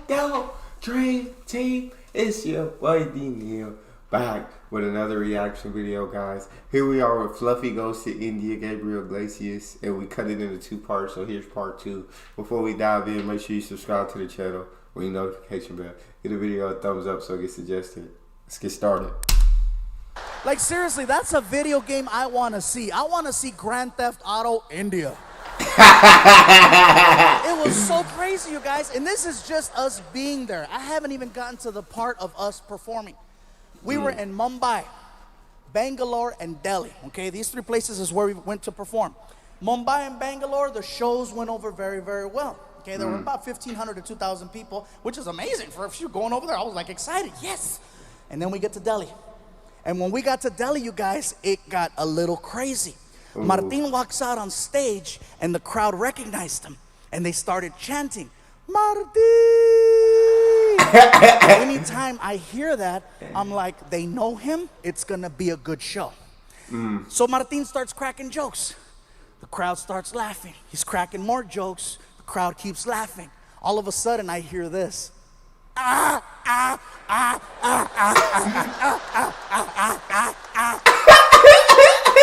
Don't Dream Team. It's your boy D Neil back with another reaction video, guys. Here we are with Fluffy Goes to India, Gabriel Iglesias, and we cut it into two parts, so here's part two. Before we dive in, make sure you subscribe to the channel, ring the notification bell, give the video a thumbs up so it gets suggested. Let's get started. Like, seriously, that's a video game I want to see. I want to see Grand Theft Auto India. It was so crazy, you guys, and this is just us being there. I haven't even gotten to the part of us performing. We were in Mumbai, Bangalore, and Delhi. Okay, these three places is where we went to perform. Mumbai and Bangalore, the shows went over very, very well. Okay, there were about 1,500 to 2,000 people, which is amazing for a few going over there. I was like excited, yes. And then we get to Delhi. And when we got to Delhi, you guys, it got a little crazy. Ooh. Martin walks out on stage, and the crowd recognized him. And they started chanting, Martin! Anytime I hear that, I'm like, they know him, it's gonna be a good show. So Martin starts cracking jokes. The crowd starts laughing. He's cracking more jokes. The crowd keeps laughing. All of a sudden, I hear this.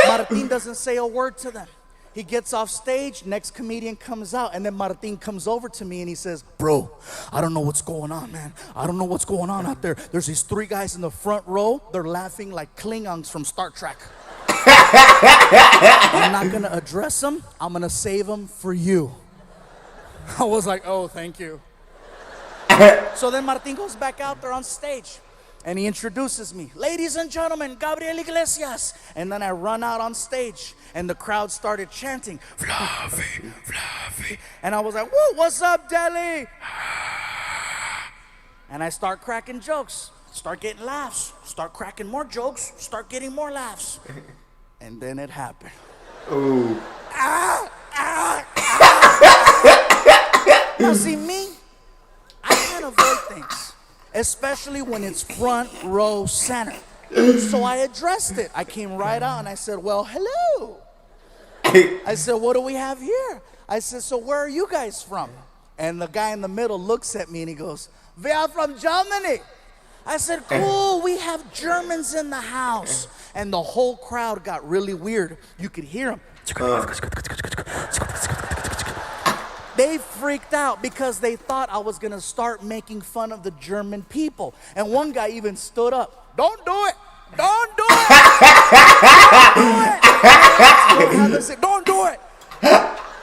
Martin doesn't say a word to them. He gets off stage, next comedian comes out, and then Martin comes over to me and he says, bro, I don't know what's going on, man. I don't know what's going on out there. There's these three guys in the front row. They're laughing like Klingons from Star Trek. I'm not going to address them. I'm going to save them for you. I was like, oh, thank you. So then Martin goes back out there on stage. And he introduces me. Ladies and gentlemen, Gabriel Iglesias. And then I run out on stage. And the crowd started chanting, Fluffy, Fluffy. And I was like, whoa, what's up, Delhi? And I start cracking jokes. Start getting laughs. Start cracking more jokes. Start getting more laughs. And then it happened. Ooh. Now see me, I can't avoid things. Especially when it's front row center. So I addressed it. I came right out and I said, well, hello. I said, what do we have here? I said, so where are you guys from? And the guy in the middle looks at me and he goes, we are from Germany. I said, cool, we have Germans in the house. And the whole crowd got really weird. You could hear them. They freaked out because they thought I was going to start making fun of the German people. And one guy even stood up. Don't do it. Don't do it. Don't do it. Don't do it.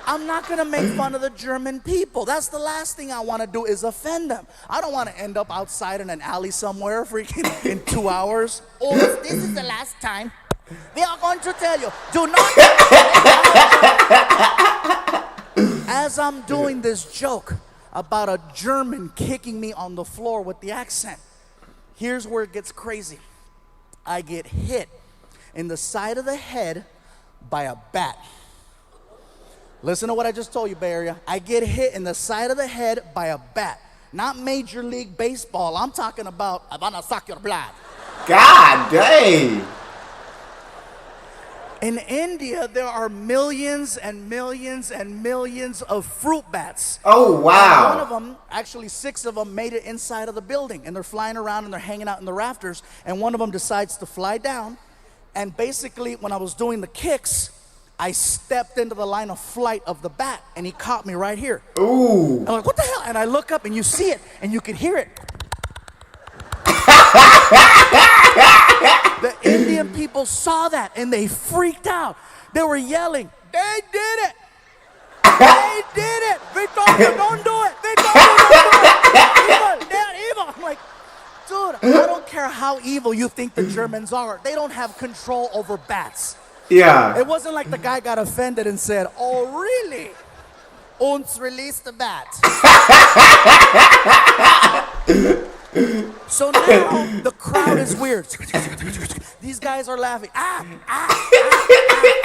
I'm not going to make fun of the German people. That's the last thing I want to do is offend them. I don't want to end up outside in an alley somewhere freaking in 2 hours. Oh, this is the last time. We are going to tell you, do not. As I'm doing this joke about a German kicking me on the floor with the accent, here's where it gets crazy. I get hit in the side of the head by a bat. Listen to what I just told you, Bay Area. I get hit in the side of the head by a bat. Not Major League Baseball. I'm talking about, I'm gonna suck your blood. God dang. In India, there are millions and millions and millions of fruit bats. Oh, wow. And one of them, actually 6 of them, made it inside of the building. And they're flying around and they're hanging out in the rafters. And one of them decides to fly down. And basically, when I was doing the kicks, I stepped into the line of flight of the bat. And he caught me right here. Ooh. I'm like, what the hell? And I look up and you see it. And you can hear it. The Indian people saw that and they freaked out. They were yelling, they did it. They did it. They told you don't do it. They told you don't do it. Evil. They're evil. I'm like, dude, I don't care how evil you think the Germans are. They don't have control over bats. Yeah. It wasn't like the guy got offended and said, oh, really? Uns release the bat. So now the crowd is weird. These guys are laughing. And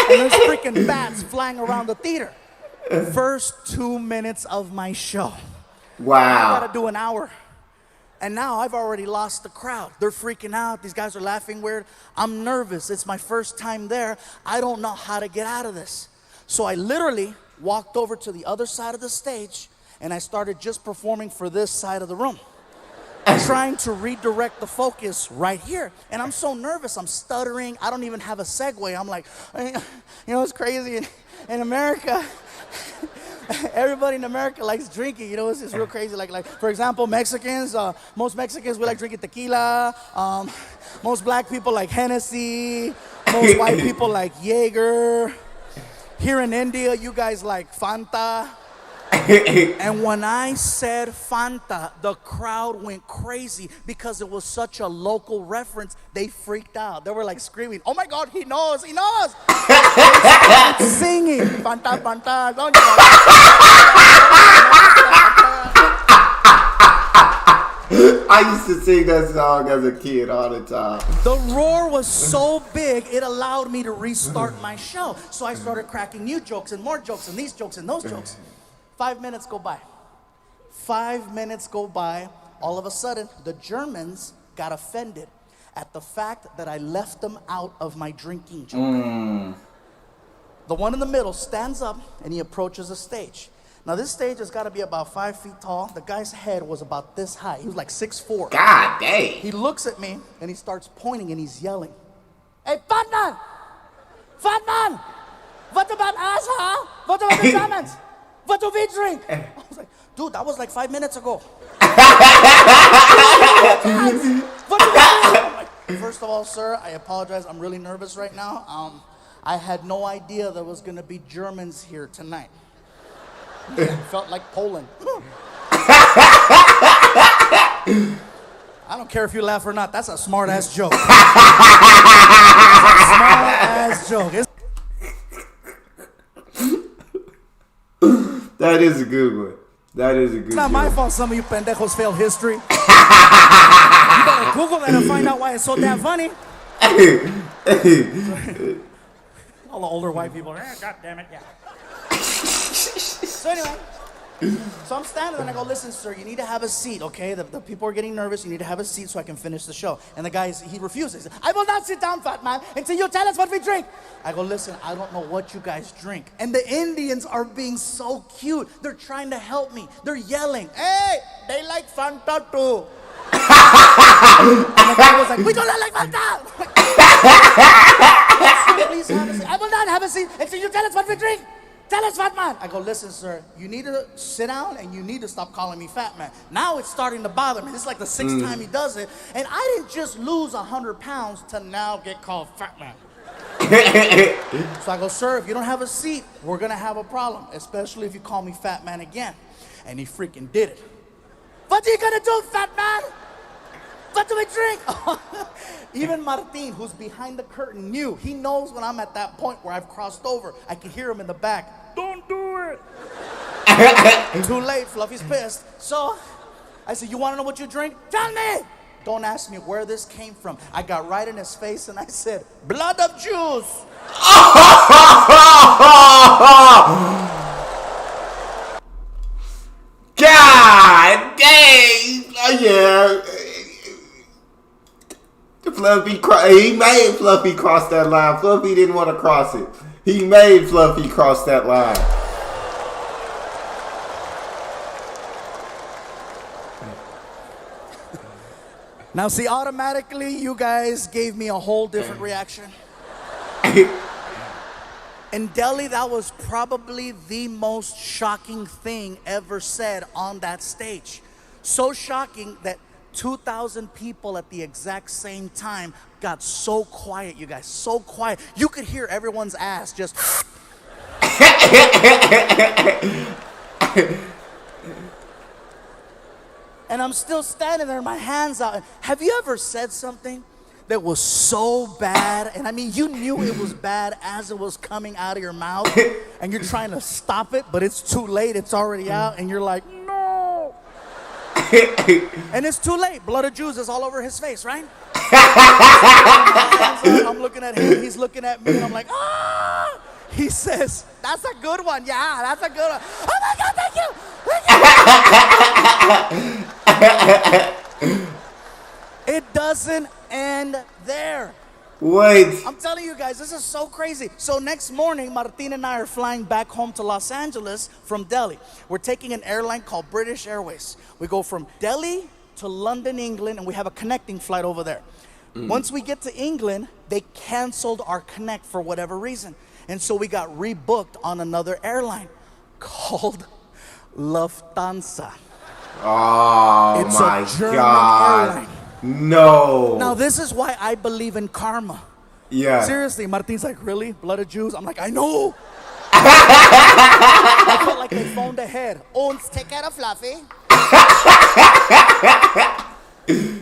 there's freaking bats flying around the theater. First 2 minutes of my show. Wow. I gotta do an hour. And now I've already lost the crowd. They're freaking out. These guys are laughing weird. I'm nervous. It's my first time there. I don't know how to get out of this. So I literally walked over to the other side of the stage and I started just performing for this side of the room, trying to redirect the focus right here. And I'm so nervous, I'm stuttering, I don't even have a segue. I'm like, you know, it's crazy in America. Everybody in America likes drinking, you know, it's real crazy. Like for example, Mexicans, most Mexicans, we like drinking tequila. Most black people like Hennessy. Most white people like Jaeger. Here in India, you guys like Fanta. And when I said Fanta, the crowd went crazy because it was such a local reference. They freaked out. They were like screaming, "Oh my God, he knows, he knows!" Singing, "Fanta, Fanta, don't you know?" I used to sing that song as a kid all the time. The roar was so big, it allowed me to restart my show. So I started cracking new jokes and more jokes and these jokes and those jokes. 5 minutes go by. 5 minutes go by. All of a sudden, the Germans got offended at the fact that I left them out of my drinking joke. The one in the middle stands up and he approaches the stage. Now this stage has got to be about 5 feet tall. The guy's head was about this high. He was like 6'4". God dang. He looks at me and he starts pointing and he's yelling, "Hey, fat man! Fat man! What about us, huh? What about the Germans? What do we drink?" I was like, "Dude, that was like 5 minutes ago." What do we drink? I'm like, "First of all, sir, I apologize. I'm really nervous right now. I had no idea there was going to be Germans here tonight." It felt like Poland. I don't care if you laugh or not. That's a smart-ass joke. Smart-ass joke. That is a good one. That is a good one. It's not my fault some of you pendejos fail history. You better Google that and find out why it's so damn funny. All the older white people, God damn it, yeah. So anyway, so I'm standing there and I go, "Listen, sir, you need to have a seat, okay? The people are getting nervous. You need to have a seat so I can finish the show." And the guy, he refuses. "I will not sit down, fat man, until you tell us what we drink." I go, "Listen, I don't know what you guys drink." And the Indians are being so cute. They're trying to help me. They're yelling, "Hey, they like Fanta too." And the guy was like, "We do not like Fanta." Please have a seat. "I will not have a seat until you tell us what we drink. Tell us, fat man." I go, "Listen, sir, you need to sit down and you need to stop calling me fat man." Now it's starting to bother me. This is like the 6th time he does it. And I didn't just lose 100 pounds to now get called fat man. So I go, "Sir, if you don't have a seat, we're going to have a problem, especially if you call me fat man again." And he freaking did it. "What are you going to do, fat man? What do we drink?" Even Martin, who's behind the curtain, knew. He knows when I'm at that point where I've crossed over. I can hear him in the back. "Don't do it." Too late, Fluffy's pissed. So I said, "You want to know what you drink? Tell me." Don't ask me where this came from. I got right in his face and I said, "Blood of Jews." God dang. Yeah. Fluffy, he made Fluffy cross that line. Fluffy didn't want to cross it. He made Fluffy cross that line. Now see, automatically you guys gave me a whole different reaction. In Delhi, that was probably the most shocking thing ever said on that stage. So shocking that 2,000 people at the exact same time got so quiet, you guys, so quiet. You could hear everyone's ass just. And I'm still standing there, my hands out. Have you ever said something that was so bad? And I mean, you knew it was bad as it was coming out of your mouth. And you're trying to stop it, but it's too late. It's already out. And you're like, "No." And it's too late. Blood of Jews is all over his face, right? I'm looking at him. He's looking at me. And I'm like, "Ah!" He says, "That's a good one. Yeah, that's a good one." Oh my God, thank you. Thank you. It doesn't end there. What? I'm telling you guys, this is so crazy. So next morning, Martin and I are flying back home to Los Angeles from Delhi. We're taking an airline called British Airways. We go from Delhi to London, England, and we have a connecting flight over there. Once we get to England, they canceled our connect for whatever reason. And so we got rebooked on another airline called Lufthansa. Oh It's my a German God. airline. No. Now this is why I believe in karma. Yeah. Seriously, Martin's like, really? Blood of Jews? I'm like, I know. I felt like they phoned ahead. Ons, take care of Fluffy.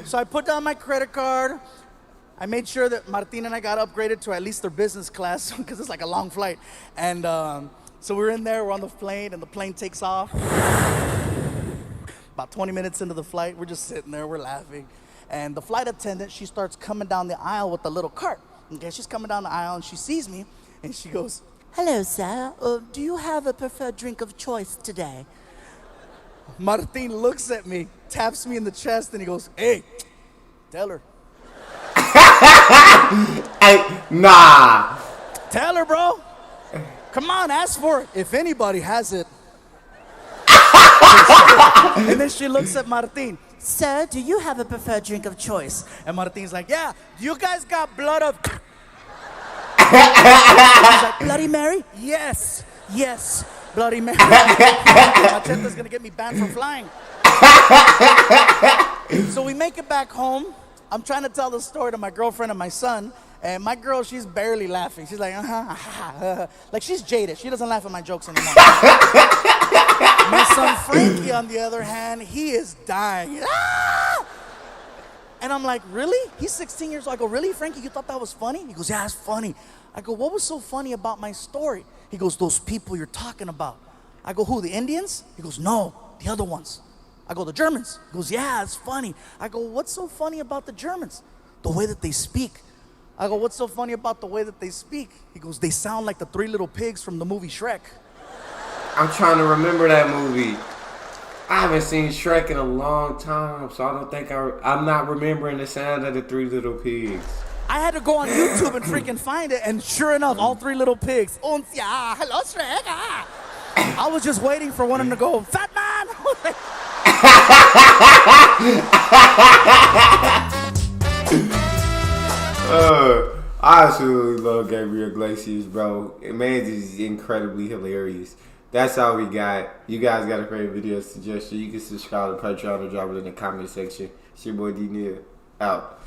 So I put down my credit card. I made sure that Martin and I got upgraded to at least their business class because it's like a long flight. And so we're in there, we're on the plane, and the plane takes off. About 20 minutes into the flight, we're just sitting there, we're laughing. And the flight attendant, she starts coming down the aisle with a little cart. Okay, she's coming down the aisle and she sees me and she goes, "Hello, sir. Do you have a preferred drink of choice today?" Martin looks at me, taps me in the chest, and he goes, "Hey, tell her." Hey, nah. Tell her, bro. Come on, ask for it. If anybody has it. And then she looks at Martin. "Sir, do you have a preferred drink of choice?" And Martin's like, "Yeah, you guys got blood of..." He's like, "Bloody Mary?" "Yes, yes, Bloody Mary." Machete's gonna get me banned from flying. So we make it back home. I'm trying to tell the story to my girlfriend and my son. And my girl, she's barely laughing. She's like, like she's jaded. She doesn't laugh at my jokes anymore. My son Frankie, on the other hand, he is dying. Ah! And I'm like, "Really?" He's 16 years old. I go, "Really, Frankie? You thought that was funny?" He goes, "Yeah, it's funny." I go, "What was so funny about my story?" He goes, "Those people you're talking about." I go, "Who, the Indians?" He goes, "No, the other ones." I go, "The Germans?" He goes, "Yeah, it's funny." I go, "What's so funny about the Germans?" "The way that they speak." I go, "What's so funny about the way that they speak?" He goes, "They sound like the three little pigs from the movie Shrek." I'm trying to remember that movie. I haven't seen Shrek in a long time, so I don't think I'm not remembering the sound of the three little pigs. I had to go on YouTube and freaking find it, and sure enough, all three little pigs. "Und ja, hello Shrek." Ah. I was just waiting for one of them to go, "Fat man." I absolutely love Gabriel Iglesias, bro. Man, is incredibly hilarious. That's all we got. You guys got a favorite video suggestion? You can subscribe to Patreon or drop it in the comment section. It's your boy D Neal. Out.